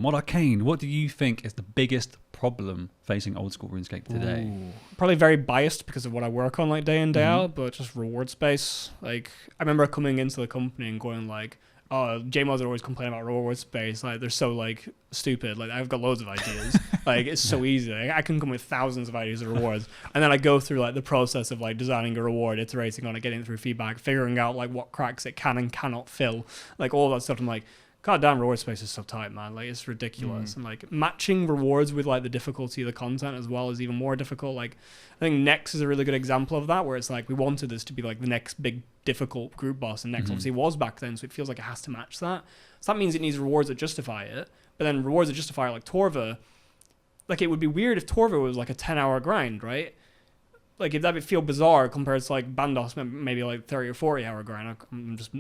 Mod Arcane, what do you think is the biggest problem facing old school RuneScape today? Ooh. Probably very biased because of what I work on like day in, day out, but just reward space. Like I remember coming into the company and going like, oh, JMods are always complaining about reward space. Like they're so like stupid. Like I've got loads of ideas. Like it's so easy. Like, I can come with thousands of ideas of rewards, and then I go through like the process of like designing a reward, iterating on it, getting through feedback, figuring out like what cracks it can and cannot fill, like all that stuff. I'm like, God damn, reward space is so tight, man. Like it's ridiculous. And like matching rewards with like the difficulty of the content as well is even more difficult. Like I think Nex is a really good example of that, where it's like we wanted this to be like the next big difficult group boss, and Nex obviously was back then, so it feels like it has to match that. So that means it needs rewards that justify it. But then rewards that justify it, like Torva, like it would be weird if Torva was like a 10-hour grind, right? Like if that would feel bizarre compared to like Bandos, maybe like 30 or 40-hour grind. I'm just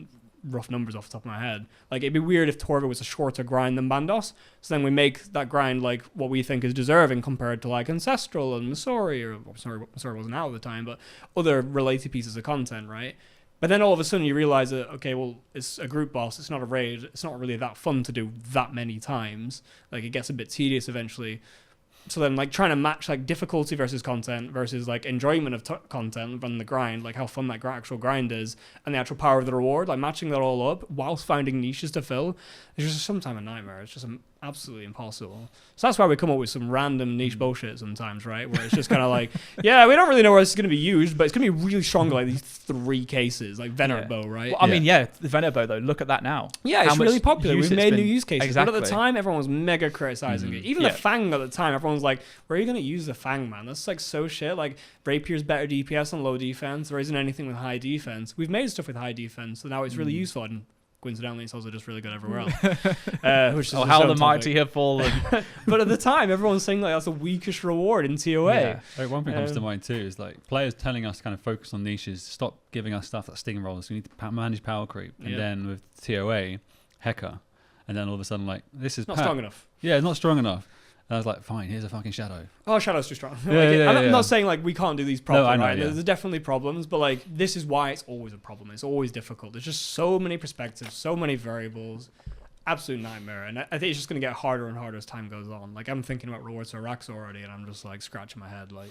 rough numbers off the top of my head. Like it'd be weird if Torva was a shorter grind than Bandos, so then we make that grind like what we think is deserving compared to like Ancestral and Missouri, or Missouri wasn't out at the time, but other related pieces of content, right? But then all of a sudden you realize that, okay, well, it's a group boss, it's not a raid, it's not really that fun to do that many times. Like it gets a bit tedious eventually. So then like trying to match like difficulty versus content versus like enjoyment of content and the grind, like how fun that actual grind is, and the actual power of the reward, like matching that all up whilst finding niches to fill is just sometimes a nightmare. It's just absolutely impossible. So that's why we come up with some random niche bullshit sometimes, right? Where it's just kind of like, yeah, we don't really know where this is going to be used, but it's going to be really strong, like these 3 cases, like Venerate Bow, right? Well, I mean, the Venerate Bow, though, look at that now. Yeah, it's really popular. We've made new use cases. Exactly. But at the time, everyone was mega criticizing it. Even the Fang at the time, everyone was like, where are you going to use the Fang, man? That's like so shit. Like, Rapier's better DPS on low defense. There isn't anything with high defense. We've made stuff with high defense, so now it's really useful. And coincidentally, it's also just really good everywhere else. Which is how the mighty have fallen. But at the time, everyone's saying like that's the weakest reward in TOA. Yeah. Like, one thing comes to mind too is like players telling us to kind of focus on niches, stop giving us stuff that's sting rolls. We need to manage power creep, and then with TOA, Hecker, and then all of a sudden like this is not strong enough. Yeah, it's not strong enough. And I was like, fine, here's a fucking Shadow. Oh, Shadow's too strong. I'm not saying like we can't do these properly, No, I know, right? There's definitely problems, but like this is why it's always a problem. It's always difficult. There's just so many perspectives, so many variables. Absolute nightmare. And I think it's just going to get harder and harder as time goes on. Like I'm thinking about rewards for Rax already, and I'm just like scratching my head. Like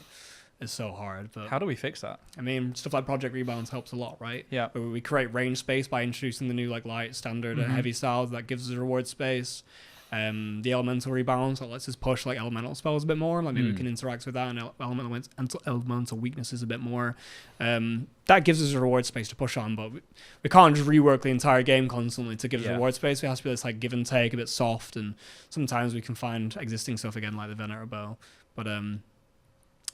it's so hard. But how do we fix that? I mean, stuff like Project Rebounds helps a lot, right? Yeah. Where we create range space by introducing the new like light, standard, and heavy styles that gives us reward space. The elemental rebalance that lets us push like elemental spells a bit more, like maybe we can interact with that, and elemental weaknesses a bit more. That gives us a reward space to push on, but we can't just rework the entire game constantly to give us reward space. We have to be this like give and take, a bit soft, and sometimes we can find existing stuff again like the Venerate Bow, but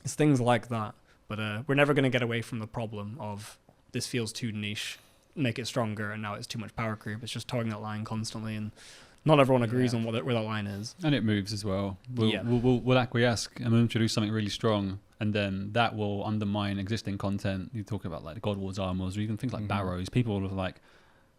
it's things like that. But we're never going to get away from the problem of this feels too niche, make it stronger, and now it's too much power creep. It's just towing that line constantly, and not everyone agrees on where that line is. And it moves as well. We'll acquiesce and we'll introduce something really strong, and then that will undermine existing content. You talk about like the God Wars armors, or even things like barrows. People are like,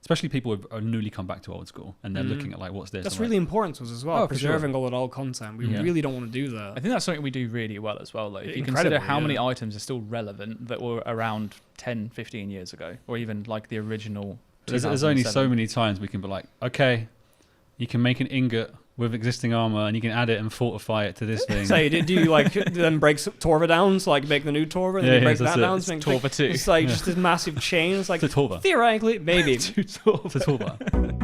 especially people who are newly come back to old school, and they're looking at like, what's this? That's really important to us as well, preserving all that old content. We really don't want to do that. I think that's something we do really well as well. Like, if you consider how many items are still relevant that were around 10, 15 years ago, or even like the original. There's only so many times we can be like, okay, you can make an ingot with existing armor, and you can add it and fortify it to this thing. So do you like then break Torva down, so like make the new Torva, and then break that down? It's Torva 2. It's like just this massive chain. It's like Torva. Theoretically, maybe. To Torva.